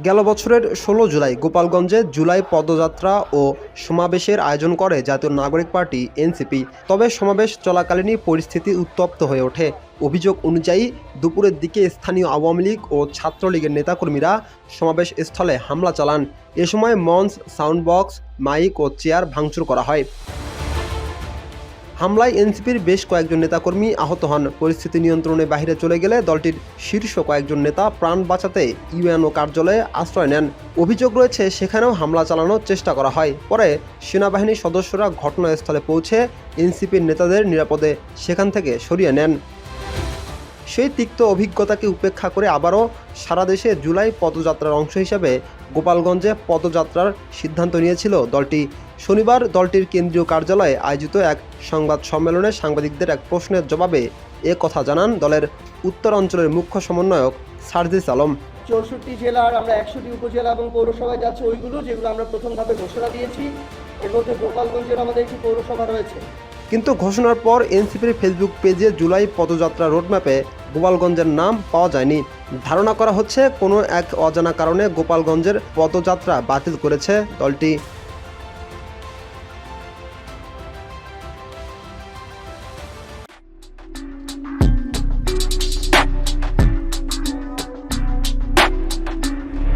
গেল বছরের ১৬ জুলাই গোপালগঞ্জে জুলাই পদযাত্রা ও সমাবেশের আয়োজন করে জাতীয় নাগরিক পার্টি এনসিপি। তবে সমাবেশ চলাকালীনই পরিস্থিতি উত্তপ্ত হয়ে ওঠে। অভিযোগ অনুযায়ী দুপুরের দিকে স্থানীয় আওয়ামী লীগ ও ছাত্রলীগের নেতাকর্মীরা সমাবেশ স্থলে হামলা চালান। এ সময় মঞ্চ, সাউন্ড বক্স, মাইক ও চেয়ার ভাঙচুর করা হয়। হামলায় এনসিপির বেশ কয়েকজন নেতাকর্মী আহত হন। পরিস্থিতি নিয়ন্ত্রণের বাইরে চলে গেলে দলটির শীর্ষ কয়েকজন নেতা প্রাণ বাঁচাতে ইউএনও কার্যালয়ে আশ্রয় নেন। অভিযোগ রয়েছে সেখানেও হামলা চালানোর চেষ্টা করা হয়। পরে সেনাবাহিনীর সদস্যরা ঘটনাস্থলে পৌঁছে এনসিপির নেতাদের নিরাপদে সেখান থেকে সরিয়ে নেন। সেই তিক্ত অভিজ্ঞতাকে উপেক্ষা করে আবারও সারা দেশে জুলাই পদযাত্রার অংশ হিসেবে গোপালগঞ্জে পদযাত্রার সিদ্ধান্ত নিয়েছিল দলটি। শনিবার দলটির কেন্দ্রীয় কার্যালয়ে আয়োজিত এক সংবাদ সম্মেলনে সাংবাদিকদের এক প্রশ্নের জবাবে এ কথা জানান দলের উত্তর অঞ্চলের মুখ্য সমন্বয়ক সার্জিস আলম। 64 জেলার আমরা 100টি উপজেলা এবং পৌরসভায় যাচ্ছে ওইগুলো যেগুলো আমরা প্রথমভাবে ঘোষণা দিয়েছি। এর মধ্যে গোপালগঞ্জের আমাদের একটি পৌরসভা রয়েছে। কিন্তু ঘোষণার পর এনসিপির ফেসবুক পেজে জুলাই পদযাত্রা রোডম্যাপে গোপালগঞ্জের নাম পাওয়া যায়নি। ধারণা করা হচ্ছে কোনো এক অজানা কারণে গোপালগঞ্জের পদযাত্রা বাতিল করেছে দলটি।